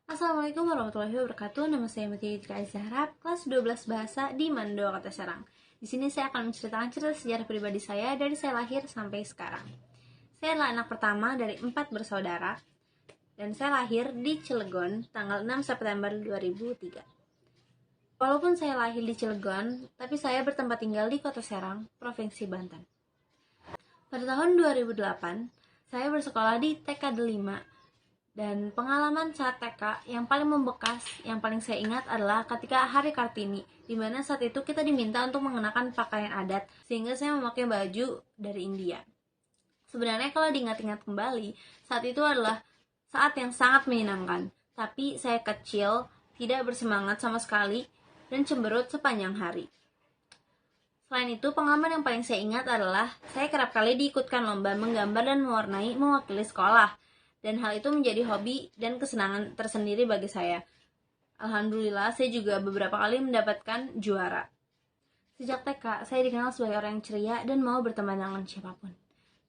Assalamualaikum warahmatullahi wabarakatuh. Nama saya Mutia Yudhika Azhara, kelas 12 bahasa di Mando Kota Serang. Di sini saya akan menceritakan cerita sejarah pribadi saya dari saya lahir sampai sekarang. Saya adalah anak pertama dari 4 bersaudara dan saya lahir di Cilegon tanggal 6 September 2003. Walaupun saya lahir di Cilegon, tapi saya bertempat tinggal di Kota Serang, Provinsi Banten. Pada tahun 2008, saya bersekolah di TK 5. Dan pengalaman saat TK yang paling membekas, yang paling saya ingat adalah ketika Hari Kartini, di mana saat itu kita diminta untuk mengenakan pakaian adat, sehingga saya memakai baju dari India. Sebenarnya kalau diingat-ingat kembali, saat itu adalah saat yang sangat menyenangkan. Tapi saya kecil, tidak bersemangat sama sekali, dan cemberut sepanjang hari. Selain itu, pengalaman yang paling saya ingat adalah saya kerap kali diikutkan lomba menggambar dan mewarnai mewakili sekolah. Dan hal itu menjadi hobi dan kesenangan tersendiri bagi saya. Alhamdulillah, saya juga beberapa kali mendapatkan juara. Sejak TK, saya dikenal sebagai orang yang ceria dan mau berteman dengan siapapun.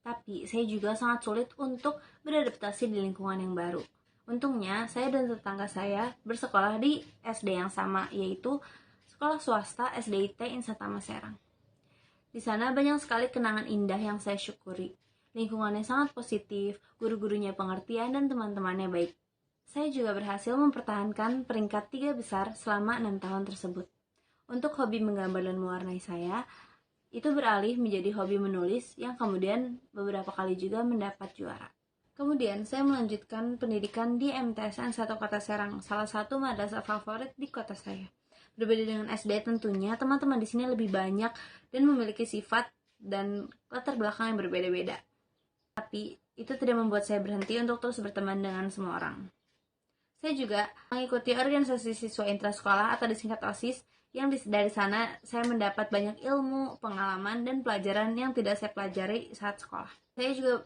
Tapi, saya juga sangat sulit untuk beradaptasi di lingkungan yang baru. Untungnya, saya dan tetangga saya bersekolah di SD yang sama, yaitu Sekolah Swasta SDIT Insatama Serang. Di sana banyak sekali kenangan indah yang saya syukuri. Lingkungannya sangat positif, guru-gurunya pengertian, dan teman-temannya baik. Saya juga berhasil mempertahankan peringkat 3 besar selama 6 tahun tersebut. Untuk hobi menggambar dan mewarnai saya, itu beralih menjadi hobi menulis yang kemudian beberapa kali juga mendapat juara. Kemudian saya melanjutkan pendidikan di MTSN 1 Kota Serang, salah satu madrasah favorit di kota saya. Berbeda dengan SD tentunya, teman-teman di sini lebih banyak dan memiliki sifat dan latar belakang yang berbeda-beda. Tapi itu tidak membuat saya berhenti untuk terus berteman dengan semua orang. Saya juga mengikuti organisasi siswa intrasekolah atau disingkat OSIS, yang dari sana saya mendapat banyak ilmu, pengalaman, dan pelajaran yang tidak saya pelajari saat sekolah. Saya juga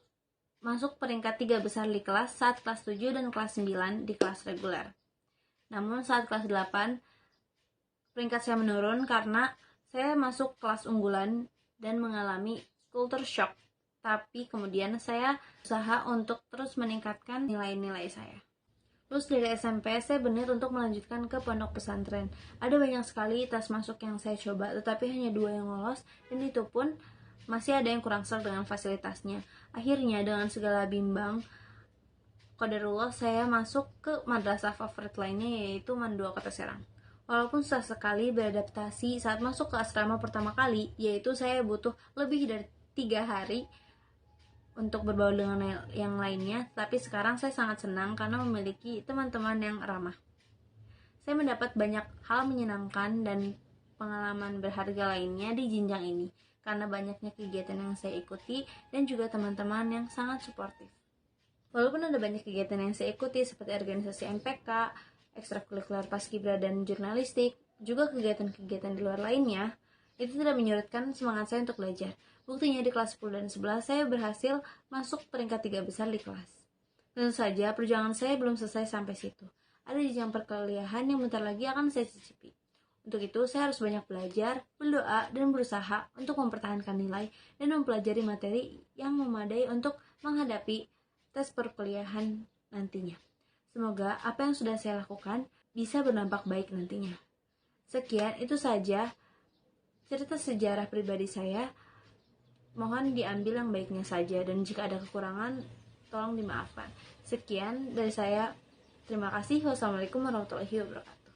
masuk peringkat 3 besar di kelas saat kelas 7 dan kelas 9 di kelas reguler. Namun saat kelas 8, peringkat saya menurun karena saya masuk kelas unggulan dan mengalami culture shock. Tapi kemudian saya berusaha untuk terus meningkatkan nilai-nilai saya. Terus dari SMP, saya benar untuk melanjutkan ke pondok pesantren. Ada banyak sekali tes masuk yang saya coba, tetapi hanya 2 yang lolos, dan itu pun masih ada yang kurang serta dengan fasilitasnya. Akhirnya dengan segala bimbang, qadarullah saya masuk ke madrasah favorit lainnya, yaitu Mandua Kota Serang. Walaupun susah sekali beradaptasi saat masuk ke asrama pertama kali, yaitu saya butuh lebih dari 3 hari untuk berbaur dengan yang lainnya, tapi sekarang saya sangat senang karena memiliki teman-teman yang ramah. Saya mendapat banyak hal menyenangkan dan pengalaman berharga lainnya di jenjang ini, karena banyaknya kegiatan yang saya ikuti dan juga teman-teman yang sangat suportif. Walaupun ada banyak kegiatan yang saya ikuti seperti organisasi MPK, ekstrakurikuler paskibra dan jurnalistik, juga kegiatan-kegiatan di luar lainnya, itu tidak menyurutkan semangat saya untuk belajar. Buktinya di kelas 10 dan 11 saya berhasil masuk peringkat 3 besar di kelas. Tentu saja perjuangan saya belum selesai sampai situ. Ada jenjang perkuliahan yang bentar lagi akan saya cicipi. Untuk itu saya harus banyak belajar, berdoa, dan berusaha untuk mempertahankan nilai dan mempelajari materi yang memadai untuk menghadapi tes perkuliahan nantinya. Semoga apa yang sudah saya lakukan bisa berdampak baik nantinya. Sekian, itu saja cerita sejarah pribadi saya. Mohon diambil yang baiknya saja, dan jika ada kekurangan, tolong dimaafkan. Sekian dari saya. Terima kasih. Wassalamualaikum warahmatullahi wabarakatuh.